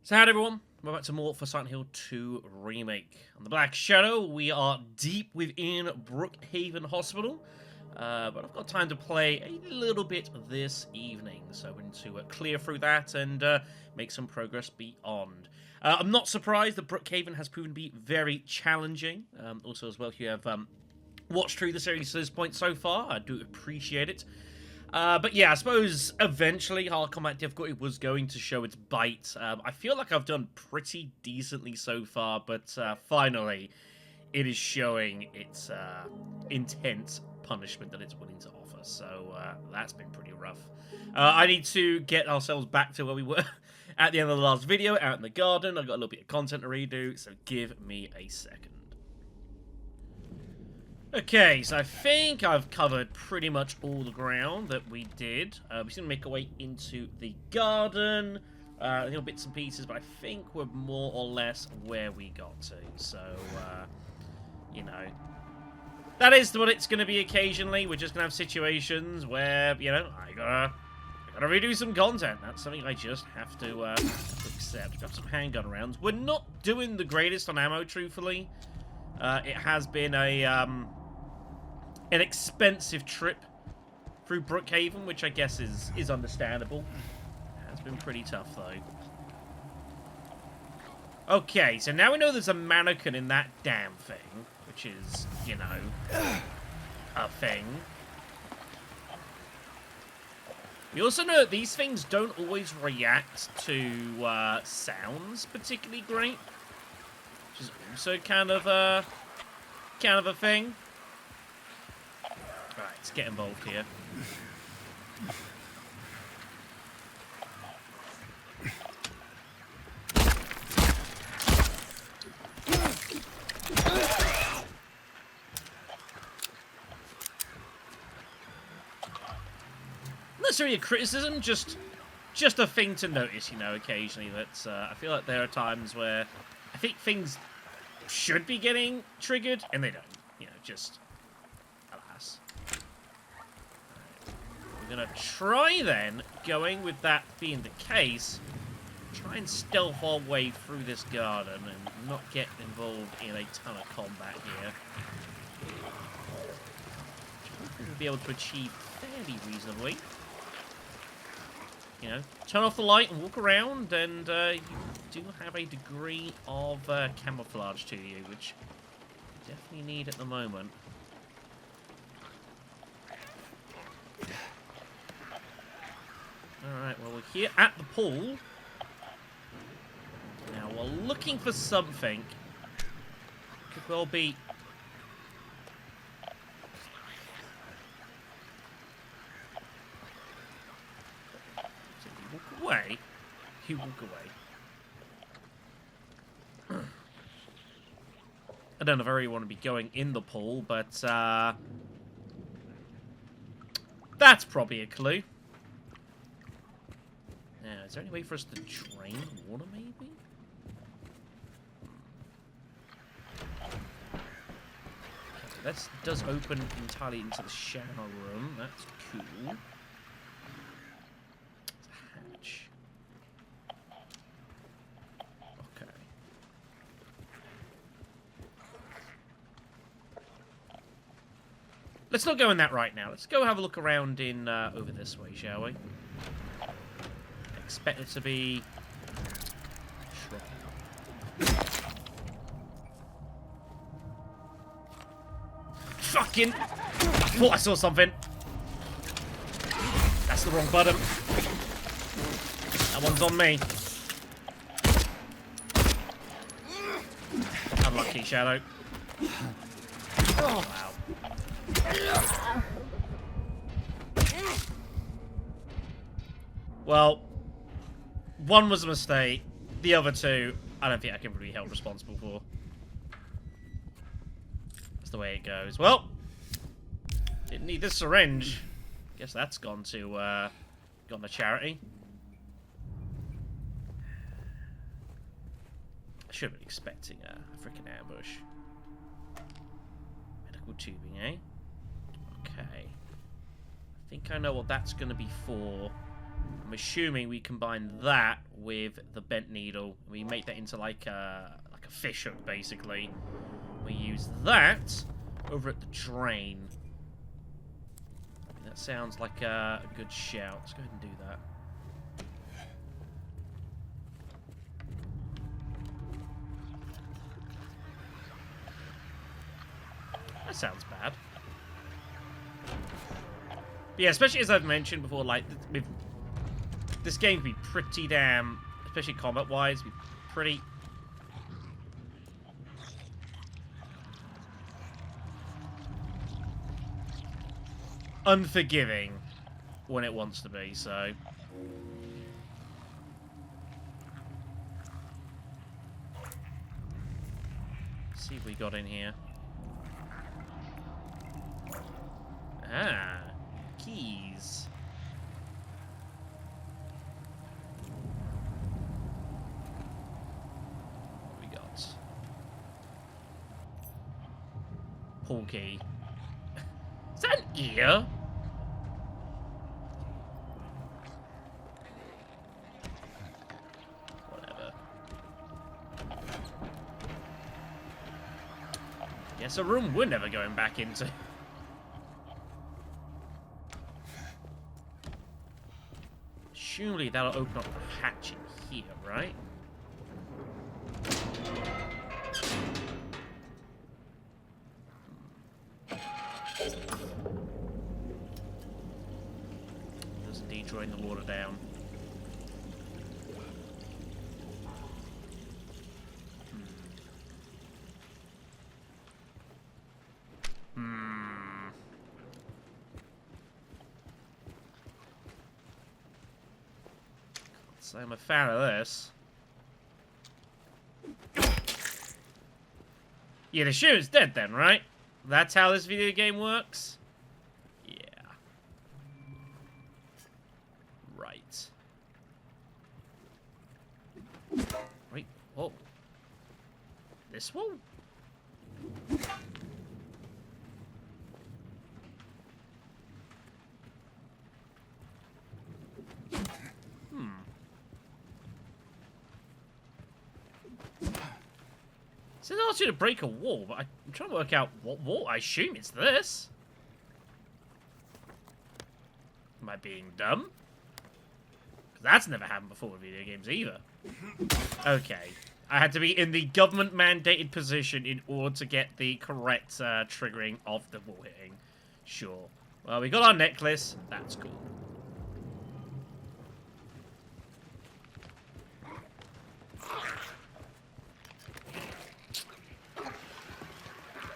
So howdy everyone, we're back to more for Silent Hill 2 Remake. On the Black Shadow, we are deep within Brookhaven Hospital, but I've got time to play a little bit this evening, so we're going to clear through that and make some progress beyond. I'm not surprised that Brookhaven has proven to be very challenging. Also as well, if you have watched through the series to this point so far, I do appreciate it. But yeah, I suppose eventually hard combat difficulty was going to show its bite. I feel like I've done pretty decently so far, but finally it is showing its intense punishment that it's willing to offer. So that's been pretty rough. I need to get ourselves back to where we were at the end of the last video, out in the garden. I've got a little bit of content to redo, so give me a second. Okay, so I think I've covered pretty much all the ground that we did. We're just going to make our way into the garden. Little bits and pieces, but I think we're more or less where we got to. So, you know, that is what it's going to be occasionally. We're just going to have situations where, you know, I gotta redo some content. That's something I just have to accept. Got some handgun rounds. We're not doing the greatest on ammo, truthfully. It has been an expensive trip through Brookhaven, which I guess is understandable. It's been pretty tough, though. Okay, so now we know there's a mannequin in that damn thing, which is, you know, a thing. We also know that these things don't always react to sounds particularly great, which is also kind of a thing. Right, let's get involved here. Not necessarily a criticism, just a thing to notice, you know, occasionally. That I feel like there are times where I think things should be getting triggered, and they don't. You know, just alas. We're gonna try then, going with that being the case, try and stealth our way through this garden and not get involved in a ton of combat here. Which we'll be able to achieve fairly reasonably. You know, turn off the light and walk around, and you do have a degree of camouflage to you, which you definitely need at the moment. Alright, well, we're here at the pool. Now, we're looking for something. Could well be... So you walk away. You walk away. I don't know if I really want to be going in the pool, but that's probably a clue. Now, is there any way for us to drain water, maybe? Okay, that does open entirely into the shower room. That's cool. It's a hatch. Okay. Let's not go in that right now. Let's go have a look around in over this way, shall we? Expect it to be... Fucking... Oh, I saw something. That's the wrong button. That one's on me. Unlucky, Shadow. Oh, wow. Well... One was a mistake. The other two, I don't think I can be held responsible for. That's the way it goes. Well, didn't need this syringe. Guess that's gone to charity. I should have been expecting a freaking ambush. Medical tubing, eh? Okay. I think I know what that's going to be for. I'm assuming we combine that with the bent needle. We make that into like a fish hook, basically. We use that over at the drain. That sounds like a good shout. Let's go ahead and do that. That sounds bad. But yeah, especially as I've mentioned before, like, this game can be pretty damn, especially combat-wise, pretty... unforgiving when it wants to be, so... Let's see what we got in here. Ah, keys. What we got? Pull key. Is that an ear? Whatever. Yes, a room we're never going back into. Surely that'll open up the hatch in here, right? There's indeed drawing the water down. So I'm a fan of this. Yeah, the shoe is dead then, right? That's how this video game works? Yeah. Right. Wait, whoa. This one? It says it asks you to break a wall, but I'm trying to work out what wall. I assume it's this. Am I being dumb? Because that's never happened before with video games either. Okay. I had to be in the government-mandated position in order to get the correct triggering of the wall hitting. Sure. Well, we got our necklace. That's cool.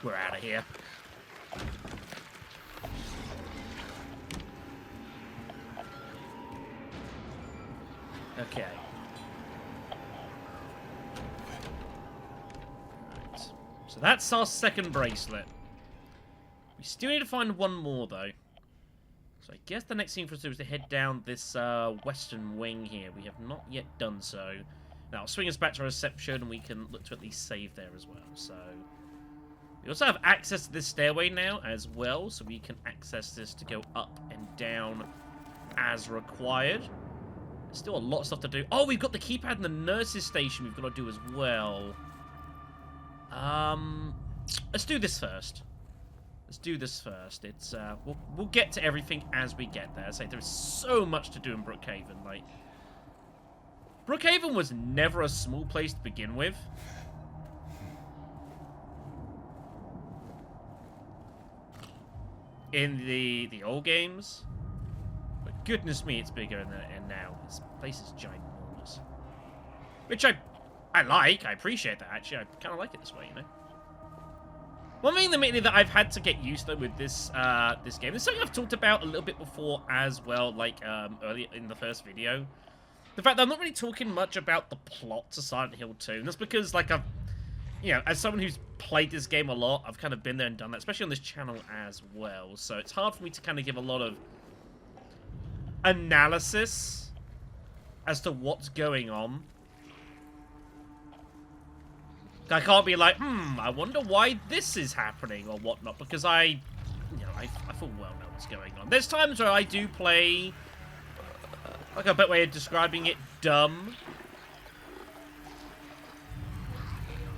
We're out of here. Okay. Right. So that's our second bracelet. We still need to find one more, though. So I guess the next thing for us to do is to head down this western wing here. We have not yet done so. Now, I'll swing us back to reception, and we can look to at least save there as well. So... we also have access to this stairway now as well, so we can access this to go up and down as required. There's still a lot of stuff to do. Oh, we've got the keypad in the nurse's station we've got to do as well. Let's do this first. Let's do this first. It's we'll get to everything as we get there. Say there's so much to do in Brookhaven. Like, Brookhaven was never a small place to begin with. In the old games, but goodness me, it's bigger and now this place is ginormous. Which I like. I appreciate that. Actually, I kind of like it this way, you know. One thing that I've had to get used to with this this game, this is something I've talked about a little bit before as well, like earlier in the first video. The fact that I'm not really talking much about the plot to Silent Hill 2, and that's because, like, you know, as someone who's played this game a lot, I've kind of been there and done that, especially on this channel as well. So it's hard for me to kind of give a lot of analysis as to what's going on. I can't be like, I wonder why this is happening or whatnot, because I full well know what's going on. There's times where I do play Like a better way of describing it, dumb.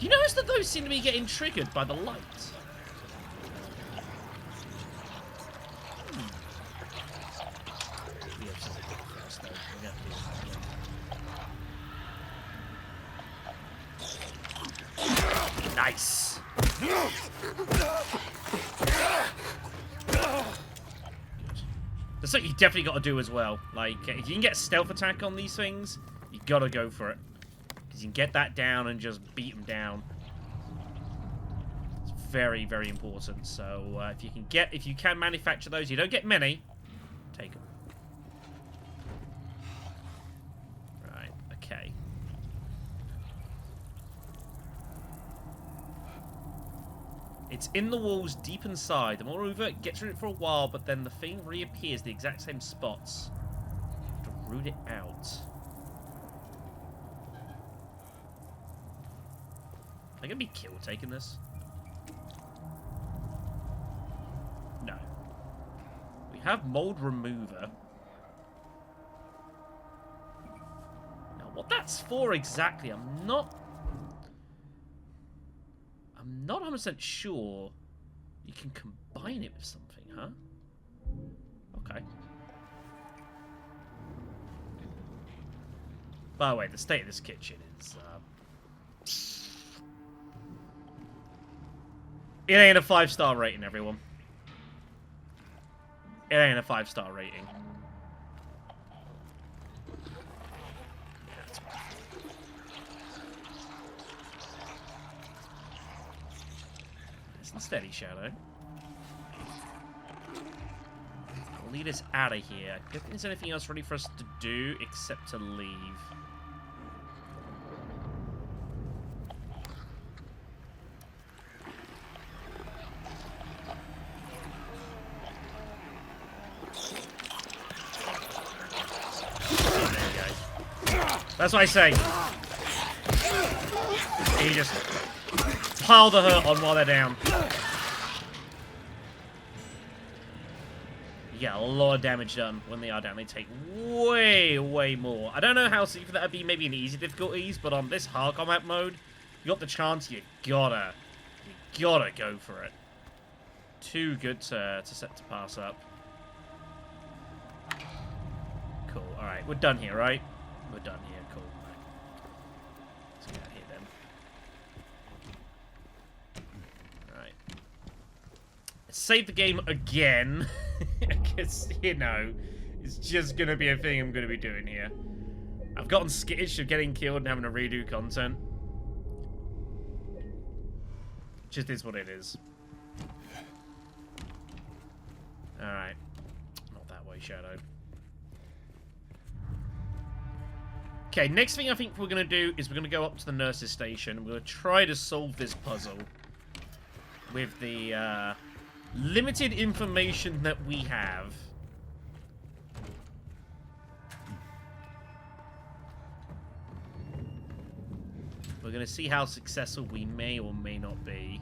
Do you notice that those seem to be getting triggered by the light? Nice. That's something you definitely got to do as well. Like, if you can get a stealth attack on these things, you got to go for it. Because you can get that down and just beat them down. It's very, very important. So, if you can manufacture those, you don't get many, take them. Right, okay. It's in the walls deep inside. The moreover, it gets rid of it for a while, but then the thing reappears the exact same spots. To root it out. Am I gonna be killed taking this? No. We have mold remover. Now, what that's for exactly, I'm not 100% sure. You can combine it with something, huh? Okay. By the way, the state of this kitchen is... It ain't a 5-star rating, everyone. It ain't a 5-star rating. Steady, Shadow. I'll lead us out of here. I don't think there's anything else ready for us to do except to leave. There you go. That's what I say. You just pile the hurt on while they're down. You get a lot of damage done when they are down. They take way, way more. I don't know how safe that would be, maybe in easy difficulties, but on this hard combat mode, you got the chance, you gotta go for it. Too good to set to pass up. Cool, alright, we're done here, right? We're done here, cool. Let's get out of here then. Save the game again, because, you know, it's just going to be a thing I'm going to be doing here. I've gotten skittish of getting killed and having to redo content. It just is what it is. Alright. Not that way, Shadow. Okay, next thing I think we're going to do is we're going to go up to the nurse's station. We're going to try to solve this puzzle with the, limited information that we have. We're going to see how successful we may or may not be.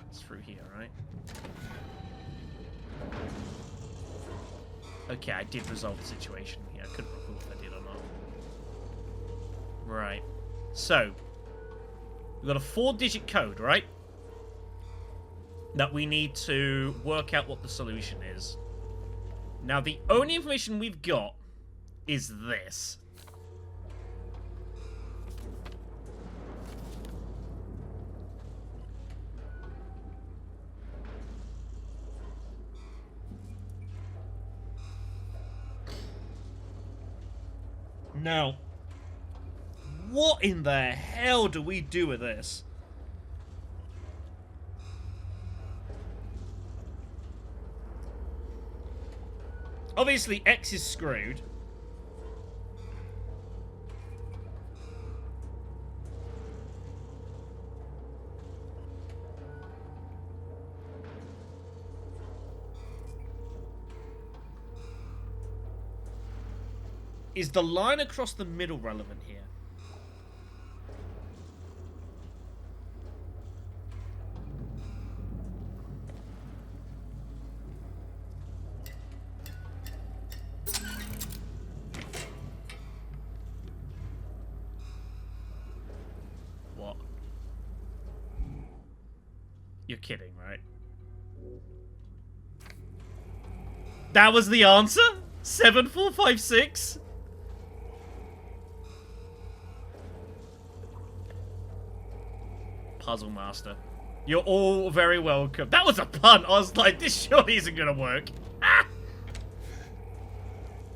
It's through here, right? Okay, I did resolve the situation here. I couldn't recall if I did or not. Right. So, we've got a 4-digit code, right? That we need to work out what the solution is. Now, the only information we've got is this. Now, what in the hell do we do with this? Obviously, X is screwed. Is the line across the middle relevant here? You're kidding, right? That was the answer? 7456? Puzzle Master. You're all very welcome. That was a pun. I was like, this surely isn't gonna work. Ah!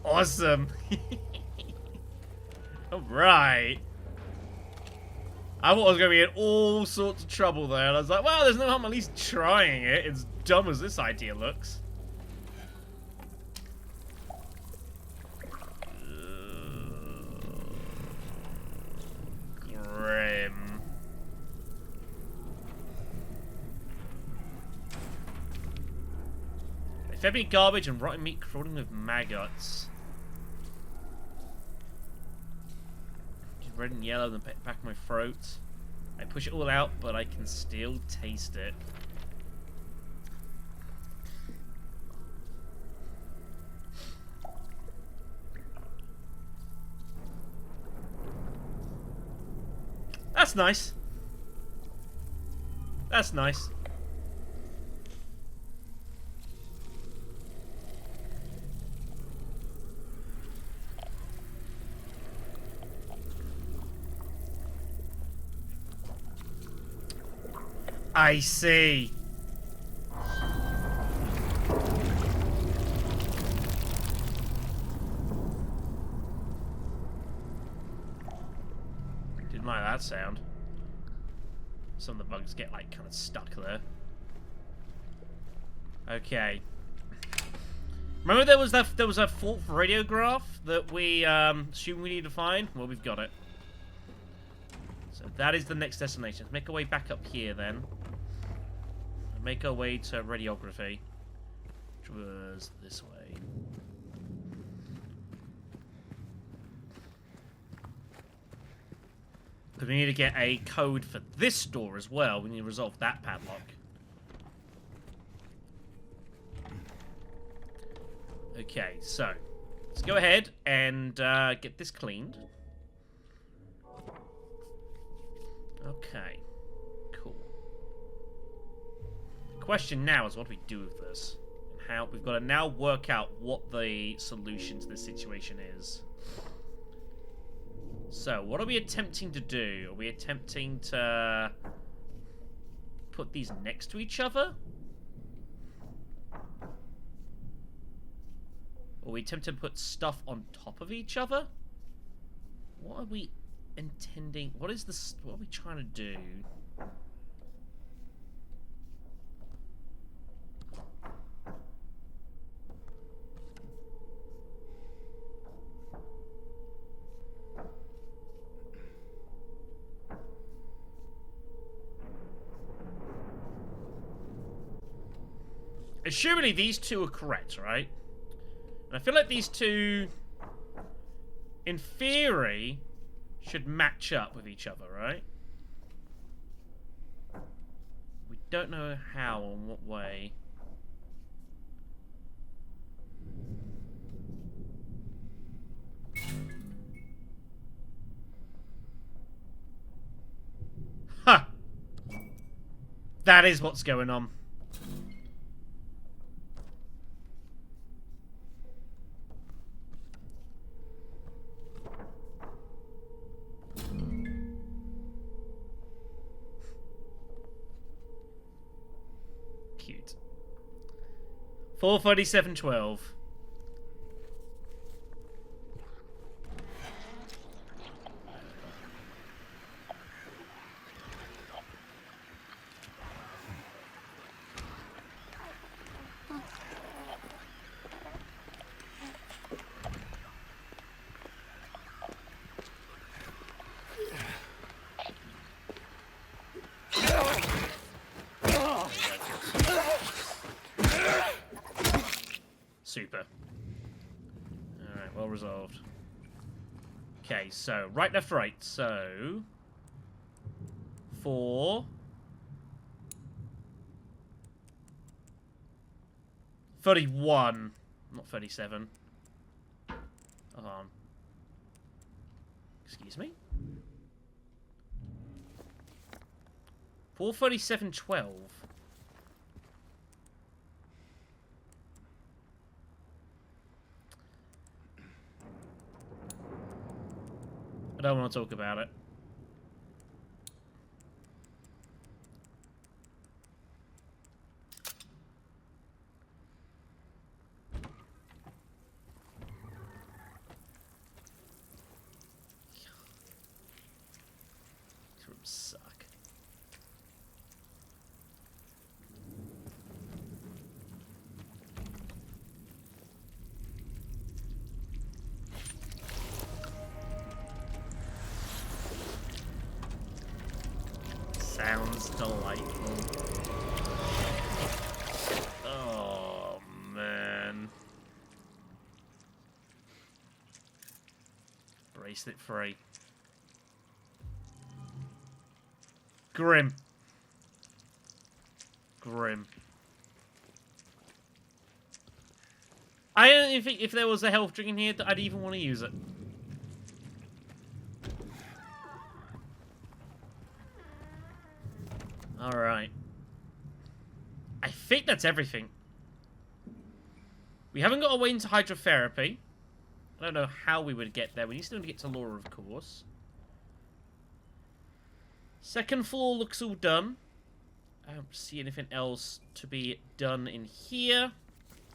Awesome. Alright. I thought I was going to be in all sorts of trouble there, and I was like, well, there's no harm at least trying it. As dumb as this idea looks. Grim. They fed me garbage and rotten meat crawling with maggots. Red and yellow in the back of my throat. I push it all out, but I can still taste it. That's nice. That's nice. I see. Didn't like that sound. Some of the bugs get like kind of stuck there. Okay. Remember there was a fourth radiograph that we assumed we need to find? Well, we've got it. So that is the next destination. Let's make our way back up here then. Make our way to radiography, which was this way. Because we need to get a code for this door as well. We need to resolve that padlock. Okay, so let's go ahead and get this cleaned. Okay. Question now is what do we do with this? And how we've got to now work out what the solution to this situation is. So, what are we attempting to do? Are we attempting to put these next to each other? Or are we attempting to put stuff on top of each other? What are we intending? What is this? What are we trying to do? Surely these two are correct, right? And I feel like these two, in theory, should match up with each other, right? We don't know how or in what way. Ha! Huh. That is what's going on. Cute. 43712. Super. Alright, well resolved. Okay, so right, left, right. So 4 31, not 37. Hold on. Excuse me. 43712. don't want to talk about it. Suck. Sounds delightful. Oh, man. Bracelet free. Grim. Grim. I don't think if there was a health drink in here, I'd even want to use it. Alright. I think that's everything. We haven't got a way into hydrotherapy. I don't know how we would get there. We still need to get to Laura, of course. Second floor looks all done. I don't see anything else to be done in here.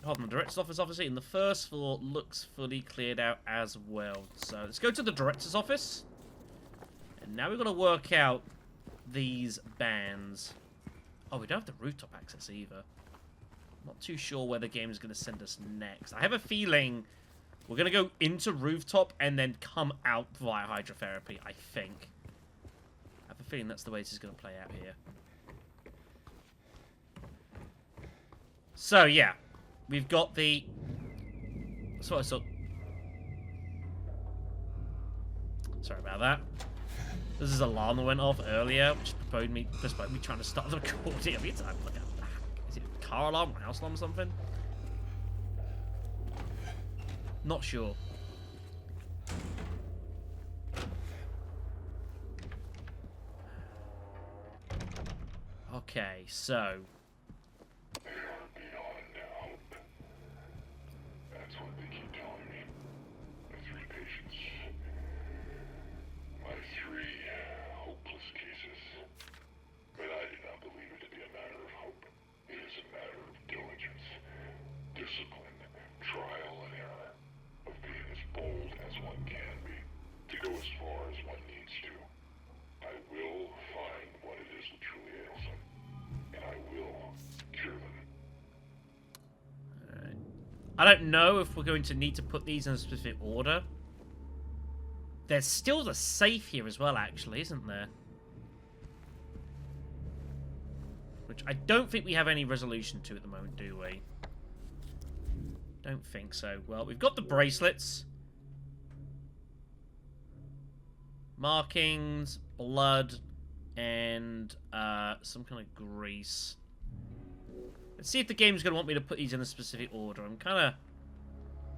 Apart from the director's office, obviously. And the first floor looks fully cleared out as well. So let's go to the director's office. And now we've got to work out these bands. Oh, we don't have the rooftop access either. Not too sure where the game is going to send us next. I have a feeling we're going to go into rooftop and then come out via hydrotherapy, I think. I have a feeling that's the way this is going to play out here. So, yeah. We've got the... That's what I saw. Sorry about that. This is an alarm that went off earlier, which postponed me trying to start the recording. I mean, is it a car alarm or house alarm or something? Not sure. Okay, so... I don't know if we're going to need to put these in a specific order. There's still the safe here as well, actually, isn't there? Which I don't think we have any resolution to at the moment, do we? Don't think so. Well, we've got the bracelets. Markings, blood, and some kind of grease. Let's see if the game's going to want me to put these in a specific order. I'm kind of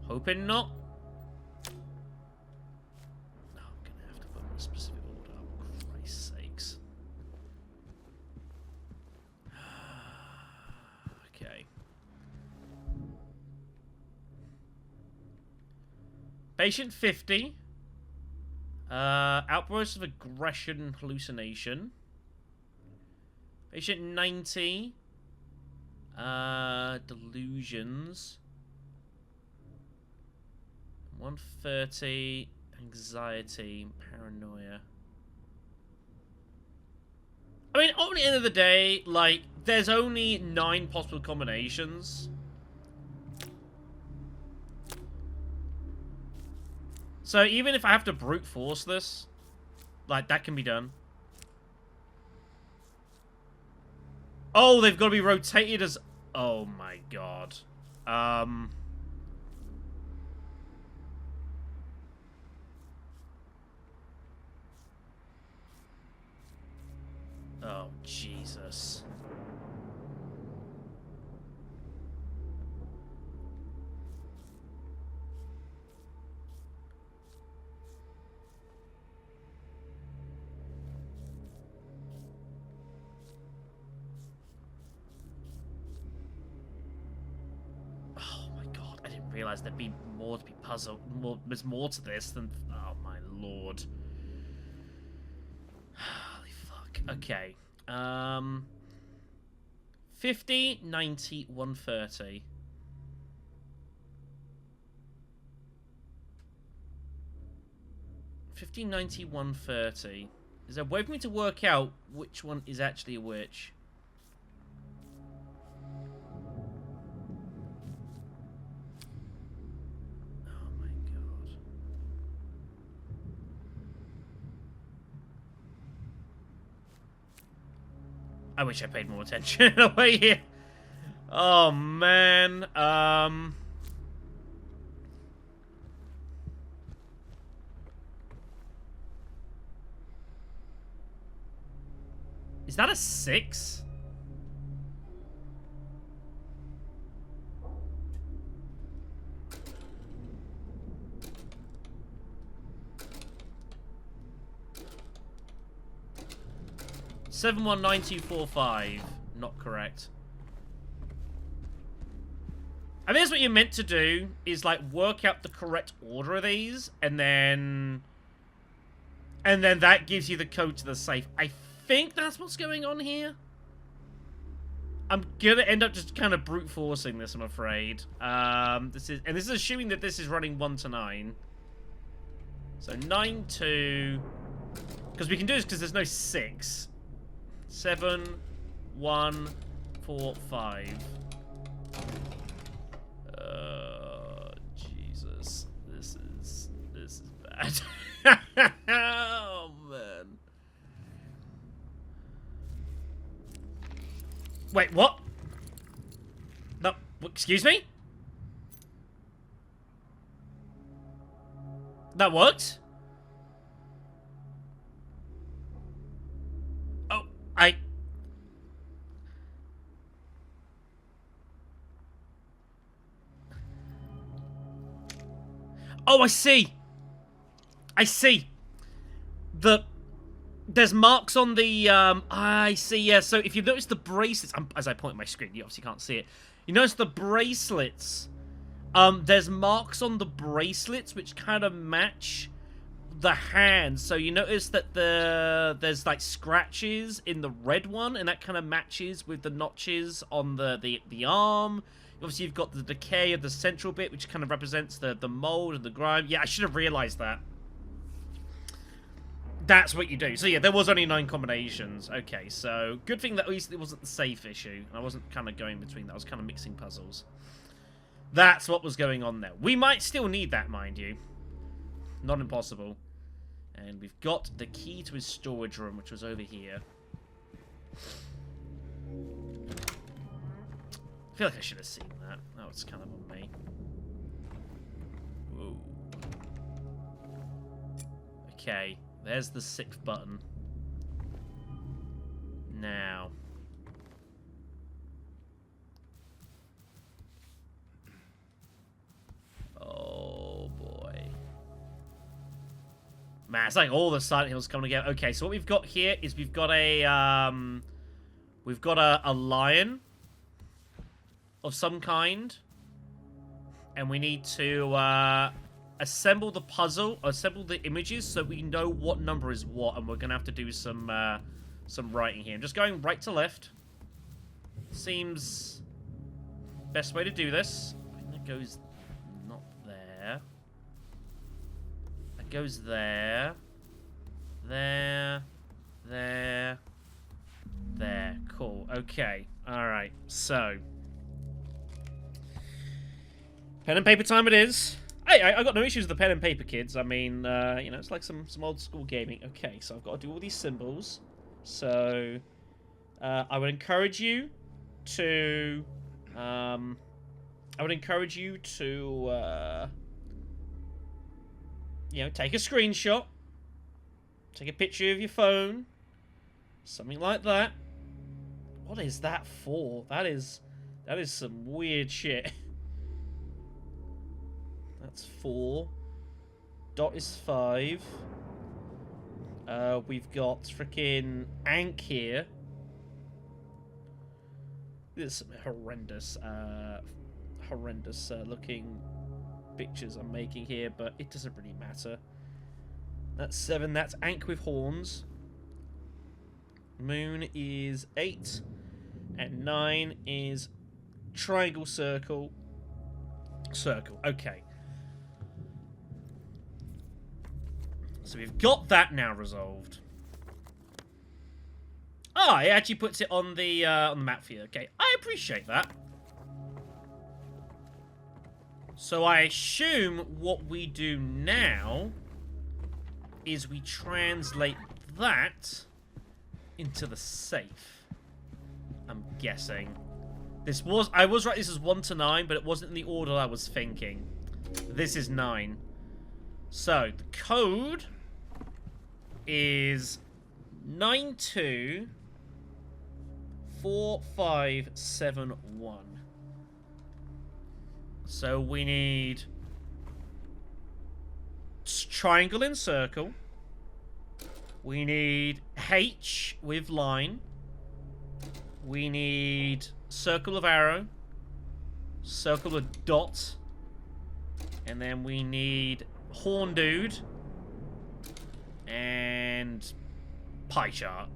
hoping not. No, I'm going to have to put them in a specific order. Oh, Christ's sakes. Okay. Patient 50. Outbursts of aggression hallucination. Patient 90. Delusions. 130. Anxiety. Paranoia. I mean, at the end of the day, like, there's only 9 possible combinations. So even if I have to brute force this, like, that can be done. Oh, they've got to be rotated as... Oh my god. Oh, Jesus. Realize there'd be more to be puzzled. There's more to this than... Oh, my lord. Okay. 50, 90, 130. $15, 90, 130. Is there a way for me to work out which one is actually which? Oh my god. I wish I paid more attention away here. Oh man. Is that a 6? Seven one nine two four five. Not correct. I think that's what you're meant to do, is like work out the correct order of these, and then that gives you the code to the safe. I think that's what's going on here. I'm gonna end up just kind of brute forcing this, I'm afraid. This is assuming that this is running 1 to 9. So 9 2, because we can do this because there's no 6. 7 1 4 5. Jesus, this is bad. Oh man. Wait, what? No, excuse me? That worked? Oh, Oh, I see. I see. There's marks on the, I see, yeah. So if you notice the bracelets, as I point at my screen, you obviously can't see it. You notice the bracelets, there's marks on the bracelets which kind of match the hands. So you notice that there's like scratches in the red one, and that kind of matches with the notches on the arm. Obviously, you've got the decay of the central bit, which kind of represents the mold and the grime. Yeah, I should have realized that. That's what you do. So yeah, there was only 9 combinations. Okay, so good thing that at least it wasn't the safe issue. I wasn't kind of going between that. I was kind of mixing puzzles. That's what was going on there. We might still need that, mind you. Not impossible. And we've got the key to his storage room, which was over here. I feel like I should have seen that. Oh, it's kind of on me. Whoa. Okay, there's the 6th button. Now. Oh, boy. Man, it's like all the Silent Hills coming together. Okay, so what we've got here is we've got a lion of some kind, and we need to assemble the puzzle, assemble the images, so we know what number is what, and we're gonna have to do some writing here. I'm just going right to left. Seems best way to do this. I think that goes not there. That goes there. There. There. There. Cool. Okay. Alright. So. Pen and paper time it is. Hey, I got no issues with the pen and paper, kids. I mean, you know, it's like some old school gaming. Okay, so I've got to do all these symbols. So, I would encourage you to, you know, take a screenshot, take a picture of your phone, something like that. What is that for? That is some weird shit. That's 4. Dot is 5. We've got freaking Ank here. There's some horrendous looking pictures I'm making here, but it doesn't really matter. That's 7. That's Ank with horns. Moon is 8. And 9 is triangle, circle, circle. Okay. So we've got that now resolved. Ah, it actually puts it on the map for you. Okay, I appreciate that. So I assume what we do now is we translate that into the safe. I'm guessing. I was right, this is 1 to 9, but it wasn't in the order I was thinking. This is 9. So, the code is 924571. So we need triangle and circle. We need H with line. We need circle of arrow. Circle of dot. And then we need horn dude. And pie chart.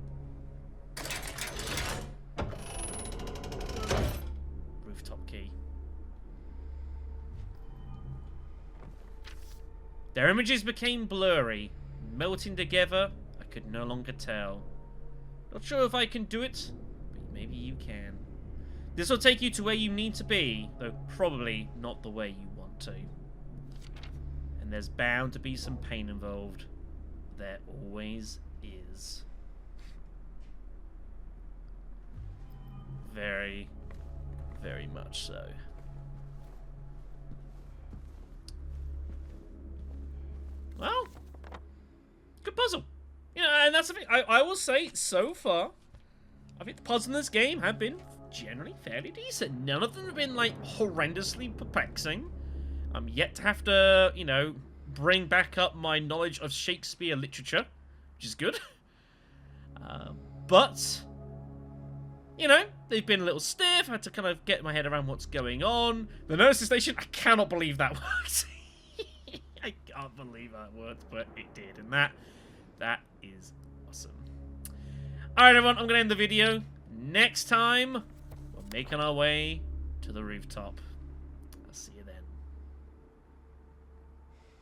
Rooftop key. Their images became blurry. Melting together, I could no longer tell. Not sure if I can do it, but maybe you can. This will take you to where you need to be, though probably not the way you want to. And there's bound to be some pain involved. There always is. Very, very much so. Well, good puzzle. You know, and that's the thing. I will say, so far, I think the puzzles in this game have been generally fairly decent. None of them have been, like, horrendously perplexing. I'm yet to have to, you know, bring back up my knowledge of Shakespeare literature, which is good. But, you know, they've been a little stiff. I had to kind of get my head around what's going on. The nurse's station, I cannot believe that worked. I can't believe that worked, but it did. And that is awesome. Alright, everyone, I'm going to end the video. Next time, we're making our way to the rooftop.